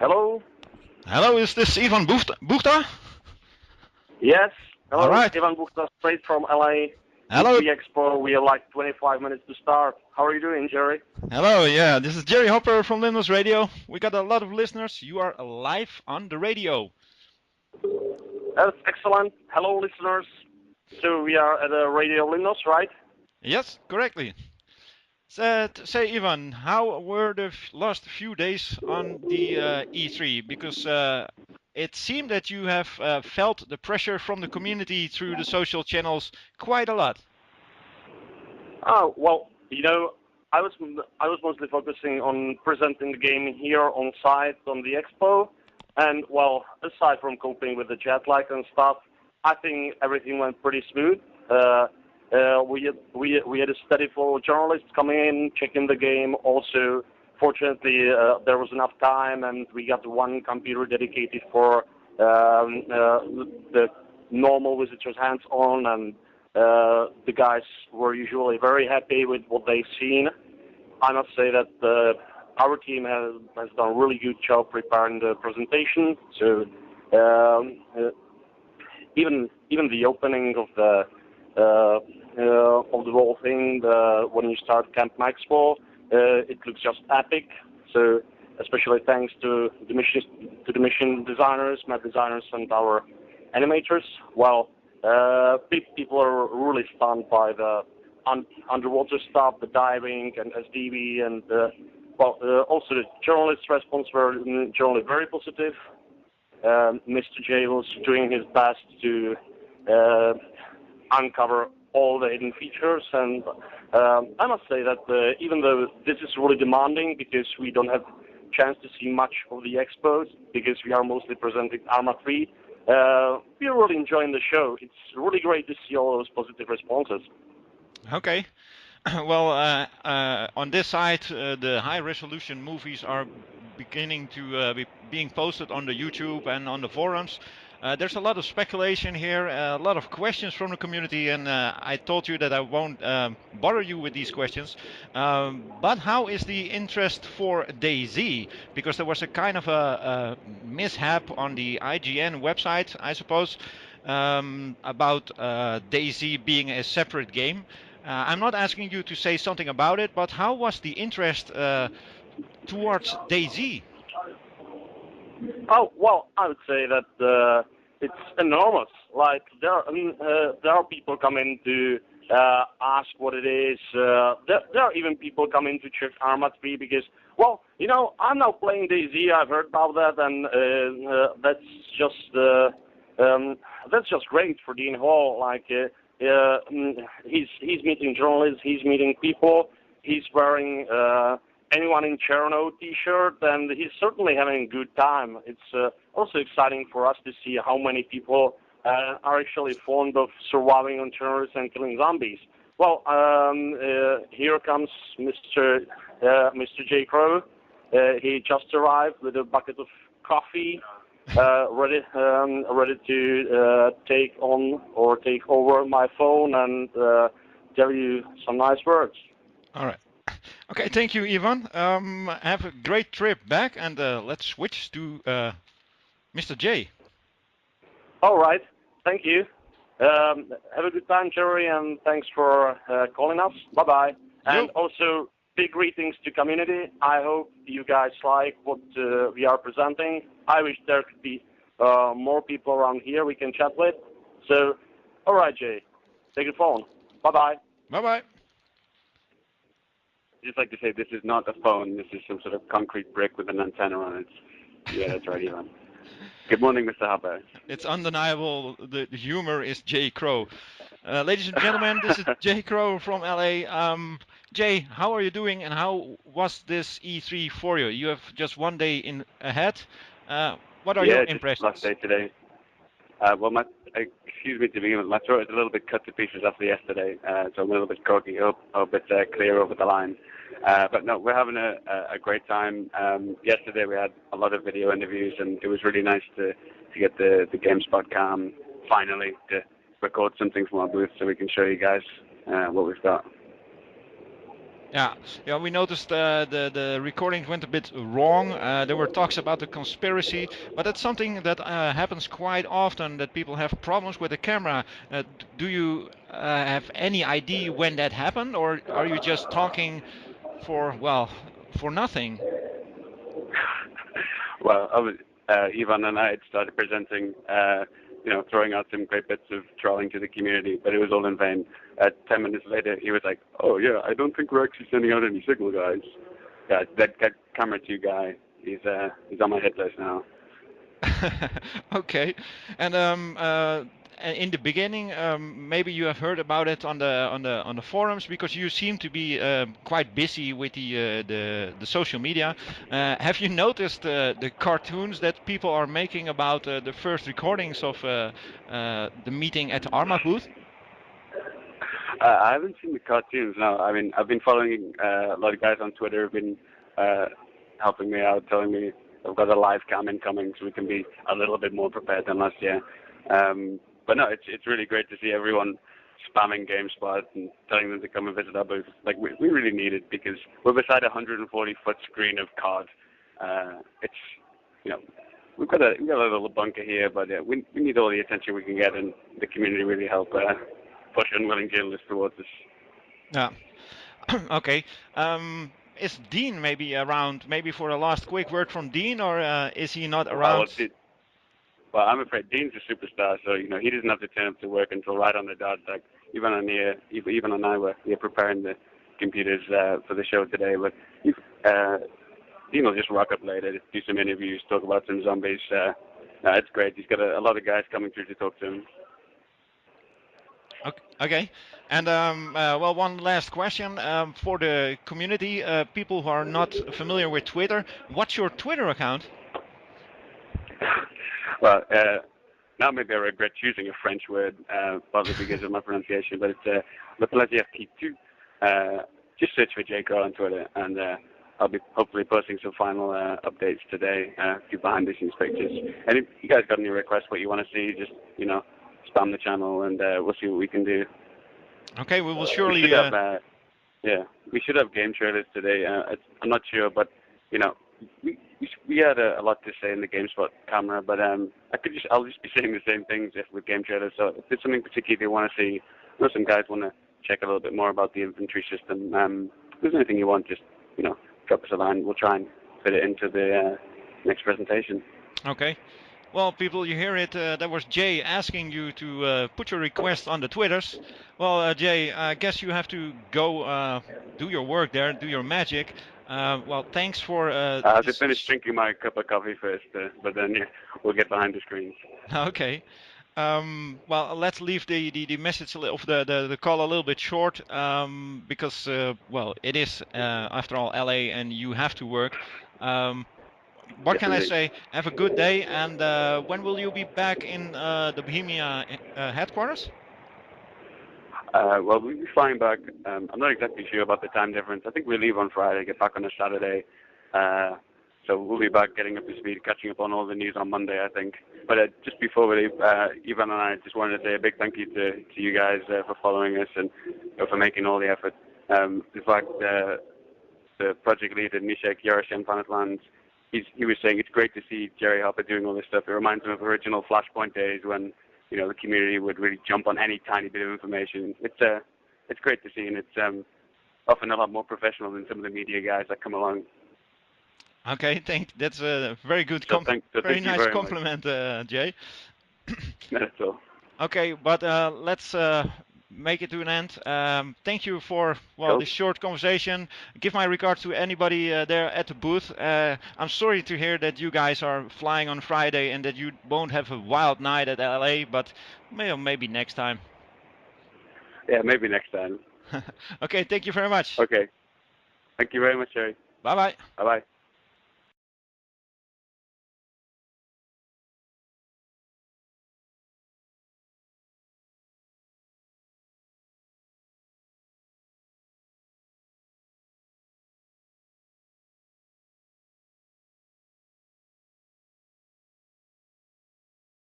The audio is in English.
Hello? Hello, is this Ivan Buchta? Yes. All Hello, right. Ivan Buchta, straight from LA. Hello. E3 Expo. We have like 25 minutes to start. How are you doing, Jerry? Hello, yeah, this is Jerry Hopper from LimnosRadio. We got a lot of listeners. You are live on the radio. That's excellent. Hello, listeners. So we are at Radio Limnos, right? Yes, correctly. Say, Ivan, how were the last few days on the E3? Because it seemed that you have felt the pressure from the community through the social channels quite a lot. Oh, well, I was mostly focusing on presenting the game here on site on the expo, and well, aside from coping with the jet lag and stuff, I think everything went pretty smooth. We had a steady flow of journalists coming in, checking the game. Also, fortunately, there was enough time, and we got one computer dedicated for the normal visitors hands-on, and the guys were usually very happy with what they've seen. I must say that our team has done a really good job preparing the presentation. So even the opening of the whole thing, when you start Camp Maxwell, it looks just epic. So especially thanks to the mission designers, map designers, and our animators. Well, people are really stunned by the underwater stuff, the diving and SDV, and also the journalists' response were generally very positive. Mr. J was doing his best to uncover all the hidden features, and I must say that even though this is really demanding because we don't have chance to see much of the expos because we are mostly presenting ArmA 3, we're really enjoying the show. It's really great to see all those positive responses. Okay. Well, on this side, the high-resolution movies are beginning to be being posted on the YouTube and on the forums. There's a lot of speculation here, a lot of questions from the community, and I told you that I won't bother you with these questions. But how is the interest for DayZ? Because there was a kind of a mishap on the IGN website, I suppose, about DayZ being a separate game. I'm not asking you to say something about it, but how was the interest towards DayZ? Oh, well, I would say that it's enormous. Like there are people coming to ask what it is. There are even people coming to check ArmA 3 because, well, I'm now playing DayZ. I've heard about that, and that's just great for Dean Hall. Like he's meeting journalists, he's meeting people, he's wearing anyone in Cherno t-shirt, and he's certainly having a good time. It's also exciting for us to see how many people are actually fond of surviving on terrorists and killing zombies. Well, here comes Mr. J. Crowe. He just arrived with a bucket of coffee, ready to take on or take over my phone and tell you some nice words. All right. Okay, thank you, Ivan. Have a great trip back, and let's switch to Mr. J. All right, thank you. Have a good time, Jerry, and thanks for calling us. Bye-bye. And also, big greetings to community. I hope you guys like what we are presenting. I wish there could be more people around here we can chat with. So, all right, Jay, take your phone. Bye-bye. Bye-bye. Just like to say, this is not a phone. This is some sort of concrete brick with an antenna on it. Yeah, that's right, Ivan. Good morning, Mr. Haber. It's undeniable. The humor is Jay Crowe. Ladies and gentlemen, this is Jay Crowe from LA. Jay, how are you doing, and how was this E3 for you? You have just one day in ahead. What are your impressions? Last day today. Well, excuse me to begin with. My throat is a little bit cut to pieces after yesterday, so I'm a little bit croaky. Hope it's clear over the line. But no, we're having a great time. Yesterday we had a lot of video interviews, and it was really nice to get the GameSpot cam finally to record something from our booth so we can show you guys what we've got. Yeah, yeah, we noticed the recordings went a bit wrong. There were talks about the conspiracy, but it's something that happens quite often, that people have problems with the camera. Do you have any idea when that happened, or are you just talking for, well, for nothing? Well, Ivan and I had started presenting, throwing out some great bits of trolling to the community, but it was all in vain. 10 minutes later, he was like, "Oh yeah, I don't think we're actually sending out any signal, guys." Yeah, that camera 2 guy, he's on my hit list now. Okay, and in the beginning, maybe you have heard about it on the forums, because you seem to be quite busy with the social media. Have you noticed the cartoons that people are making about the first recordings of the meeting at the ArmA booth? I haven't seen the cartoons. No, I mean I've been following a lot of guys on Twitter have been helping me out, telling me I've got a live cam incoming, so we can be a little bit more prepared than last year. But no, it's really great to see everyone spamming GameSpot and telling them to come and visit our booth. Like we really need it because we're beside a 140-foot screen of COD. It's you know we've got a little bunker here, but we need all the attention we can get, and the community really help push unwilling journalists towards us. Yeah. Okay. Is Dean maybe around? Maybe for a last quick word from Dean, or is he not around? Well, I'm afraid Dean's a superstar, so he doesn't have to turn up to work until right on the dot. Like even and I were preparing the computers for the show today, but Dean will just rock up later, do some interviews, talk about some zombies. It's great. He's got a lot of guys coming through to talk to him. Okay. And well, one last question for the community, people who are not familiar with Twitter. What's your Twitter account? Well, now maybe I regret choosing a French word, partly because of my pronunciation, but it's Le Plaisir qui tue. Just search for J. Crowe on Twitter, and I'll be hopefully posting some final updates today, a few behind-the-scenes pictures. And if you guys got any requests, what you want to see, just, spam the channel, and we'll see what we can do. Okay, we will surely... We should have game trailers today. I'm not sure, but, we had a lot to say in the GameSpot camera, but I'll just be saying the same things with game trailers. So if there's something particular they want to see, some guys want to check a little bit more about the infantry system. If there's anything you want, just drop us a line. We'll try and fit it into the next presentation. Okay. Well, people, you hear it. That was Jay asking you to put your request on the Twitters. Well, Jay, I guess you have to go do your work there, do your magic. Well, thanks for... I have to finish drinking my cup of coffee first, but then we'll get behind the screens. Okay. Well, let's leave the message of the call a little bit short, because, well, it is, after all, LA, and you have to work. What can I say? Have a good day, and when will you be back in the Bohemia headquarters? Well, we'll be flying back. I'm not exactly sure about the time difference. I think we leave on Friday, get back on a Saturday. So we'll be back getting up to speed, catching up on all the news on Monday, I think. But just before we leave, Ivan and I just wanted to say a big thank you to you guys for following us and for making all the effort. In fact, the project leader, Nishek Yaroshem Panatlands, he was saying it's great to see Jerry Harper doing all this stuff. It reminds him of original Flashpoint days when the community would really jump on any tiny bit of information. It's great to see, and it's often a lot more professional than some of the media guys that come along. Okay, that's a very good, very nice compliment, Jay. That's all. Okay, but let's make it to an end. Thank you for this short conversation. Give my regards to anybody there at the booth. I'm sorry to hear that you guys are flying on Friday and that you won't have a wild night at LA, but maybe next time. Yeah, maybe next time. Okay, thank you very much. Okay. Thank you very much, Jerry. Bye-bye. Bye-bye.